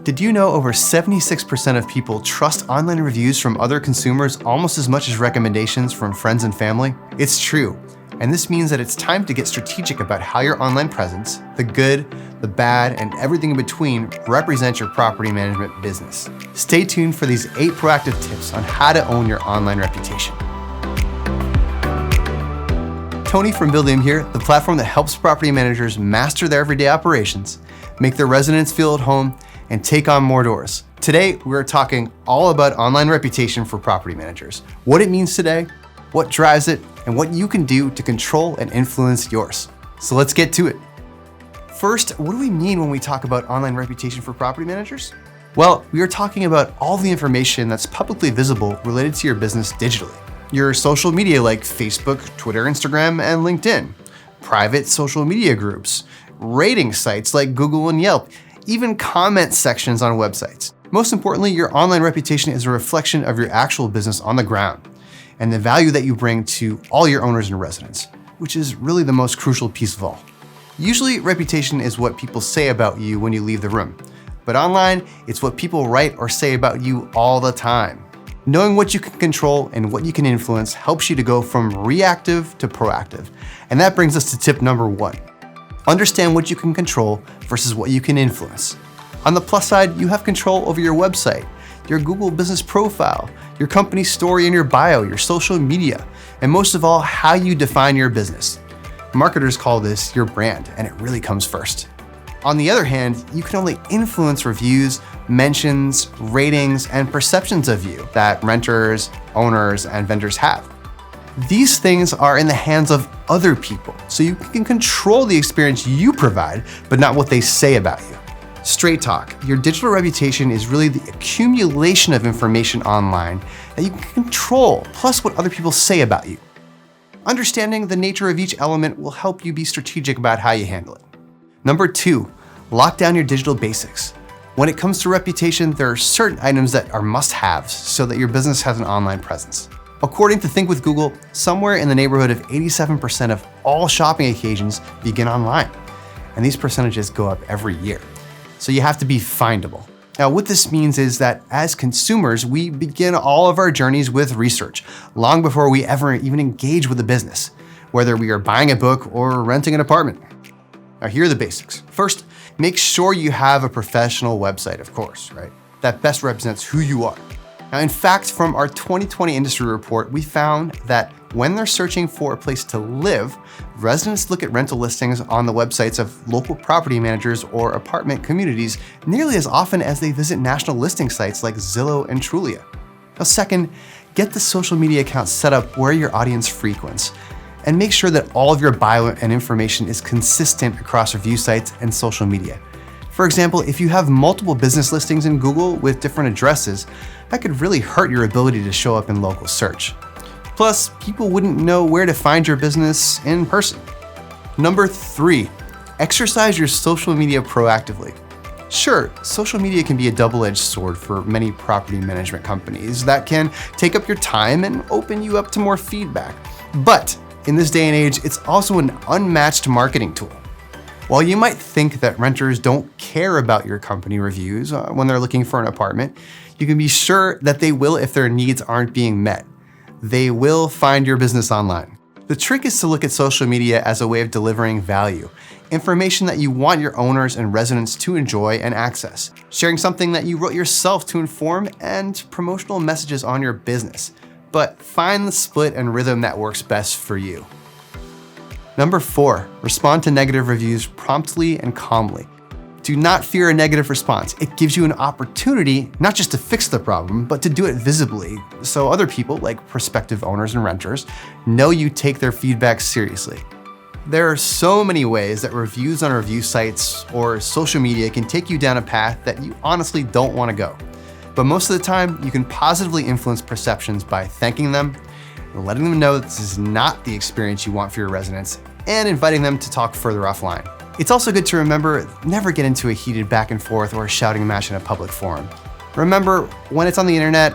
Did you know over 76% of people trust online reviews from other consumers almost as much as recommendations from friends and family? It's true, and this means that it's time to get strategic about how your online presence, the good, the bad, and everything in between, represent your property management business. Stay tuned for these 8 proactive tips on how to own your online reputation. Tony from Buildium here, the platform that helps property managers master their everyday operations, make their residents feel at home, and take on more doors. Today, we're talking all about online reputation for property managers, what it means today, what drives it, and what you can do to control and influence yours. So let's get to it. First, what do we mean when we talk about online reputation for property managers? Well, we are talking about all the information that's publicly visible related to your business digitally. Your social media like Facebook, Twitter, Instagram, and LinkedIn, private social media groups, rating sites like Google and Yelp, even comment sections on websites. Most importantly, your online reputation is a reflection of your actual business on the ground and the value that you bring to all your owners and residents, which is really the most crucial piece of all. Usually, reputation is what people say about you when you leave the room, but online, it's what people write or say about you all the time. Knowing what you can control and what you can influence helps you to go from reactive to proactive. And that brings us to tip number 1. Understand what you can control versus what you can influence. On the plus side, you have control over your website, your Google business profile, your company story and your bio, your social media, and most of all, how you define your business. Marketers call this your brand, and it really comes first. On the other hand, you can only influence reviews, mentions, ratings, and perceptions of you that renters, owners, and vendors have. These things are in the hands of other people, so you can control the experience you provide, but not what they say about you. Straight talk, your digital reputation is really the accumulation of information online that you can control, plus what other people say about you. Understanding the nature of each element will help you be strategic about how you handle it. Number 2, lock down your digital basics. When it comes to reputation, there are certain items that are must-haves so that your business has an online presence. According to Think with Google, somewhere in the neighborhood of 87% of all shopping occasions begin online, and these percentages go up every year. So you have to be findable. Now, what this means is that as consumers, we begin all of our journeys with research, long before we ever even engage with a business, whether we are buying a book or renting an apartment. Now, here are the basics. First, make sure you have a professional website, of course, right? That best represents who you are. Now, in fact, from our 2020 industry report, we found that when they're searching for a place to live, residents look at rental listings on the websites of local property managers or apartment communities nearly as often as they visit national listing sites like Zillow and Trulia. Now, second, get the social media accounts set up where your audience frequents, and make sure that all of your bio and information is consistent across review sites and social media. For example, if you have multiple business listings in Google with different addresses, that could really hurt your ability to show up in local search. Plus, people wouldn't know where to find your business in person. Number 3, exercise your social media proactively. Sure, social media can be a double-edged sword for many property management companies that can take up your time and open you up to more feedback. But in this day and age, it's also an unmatched marketing tool. While you might think that renters don't care about your company reviews when they're looking for an apartment, you can be sure that they will if their needs aren't being met. They will find your business online. The trick is to look at social media as a way of delivering value, information that you want your owners and residents to enjoy and access, sharing something that you wrote yourself to inform, and promotional messages on your business. But find the split and rhythm that works best for you. Number 4, respond to negative reviews promptly and calmly. Do not fear a negative response. It gives you an opportunity not just to fix the problem, but to do it visibly, so other people, like prospective owners and renters, know you take their feedback seriously. There are so many ways that reviews on review sites or social media can take you down a path that you honestly don't want to go. But most of the time, you can positively influence perceptions by thanking them, letting them know that this is not the experience you want for your residents, and inviting them to talk further offline. It's also good to remember, never get into a heated back and forth or a shouting match in a public forum. Remember, when it's on the internet,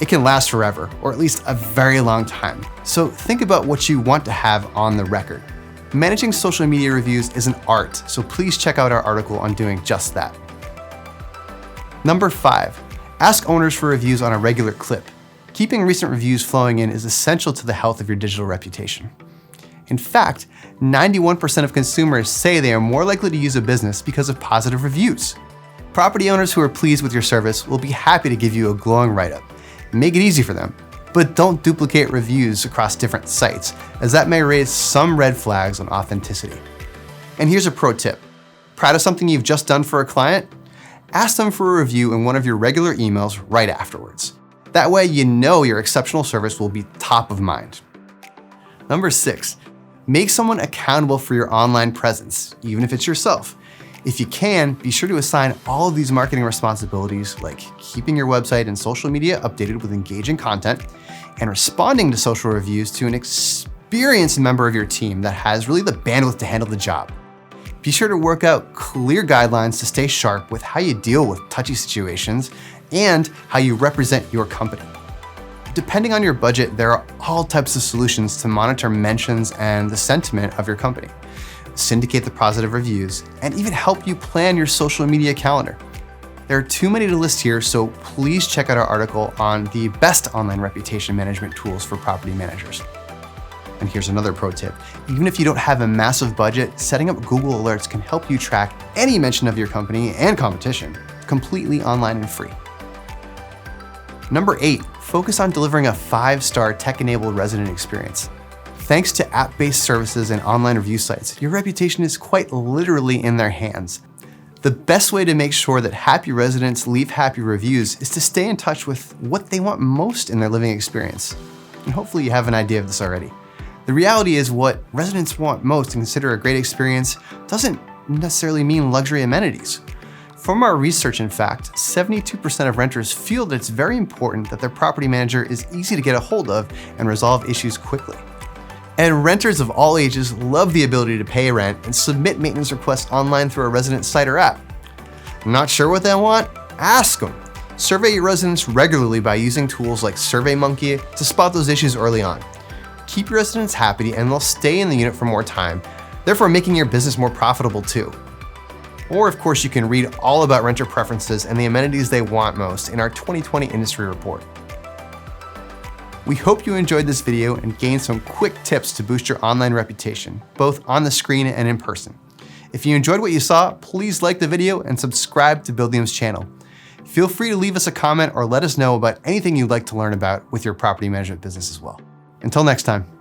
it can last forever, or at least a very long time. So think about what you want to have on the record. Managing social media reviews is an art, so please check out our article on doing just that. Number 5, ask owners for reviews on a regular clip. Keeping recent reviews flowing in is essential to the health of your digital reputation. In fact, 91% of consumers say they are more likely to use a business because of positive reviews. Property owners who are pleased with your service will be happy to give you a glowing write-up. Make it easy for them, but don't duplicate reviews across different sites, as that may raise some red flags on authenticity. And here's a pro tip. Proud of something you've just done for a client? Ask them for a review in one of your regular emails right afterwards. That way you know your exceptional service will be top of mind. Number 6, make someone accountable for your online presence, even if it's yourself. If you can, be sure to assign all of these marketing responsibilities, like keeping your website and social media updated with engaging content and responding to social reviews, to an experienced member of your team that has really the bandwidth to handle the job. Be sure to work out clear guidelines to stay sharp with how you deal with touchy situations and how you represent your company. Depending on your budget, there are all types of solutions to monitor mentions and the sentiment of your company, syndicate the positive reviews, and even help you plan your social media calendar. There are too many to list here, so please check out our article on the best online reputation management tools for property managers. And here's another pro tip. Even if you don't have a massive budget, setting up Google Alerts can help you track any mention of your company and competition completely online and free. Number 8, focus on delivering a 5-star tech-enabled resident experience. Thanks to app-based services and online review sites, your reputation is quite literally in their hands. The best way to make sure that happy residents leave happy reviews is to stay in touch with what they want most in their living experience. And hopefully you have an idea of this already. The reality is, what residents want most and consider a great experience doesn't necessarily mean luxury amenities. From our research, in fact, 72% of renters feel that it's very important that their property manager is easy to get a hold of and resolve issues quickly. And renters of all ages love the ability to pay rent and submit maintenance requests online through a resident site or app. Not sure what they want? Ask them. Survey your residents regularly by using tools like SurveyMonkey to spot those issues early on. Keep your residents happy and they'll stay in the unit for more time, therefore making your business more profitable too. Or of course, you can read all about renter preferences and the amenities they want most in our 2020 industry report. We hope you enjoyed this video and gained some quick tips to boost your online reputation, both on the screen and in person. If you enjoyed what you saw, please like the video and subscribe to Buildium's channel. Feel free to leave us a comment or let us know about anything you'd like to learn about with your property management business as well. Until next time.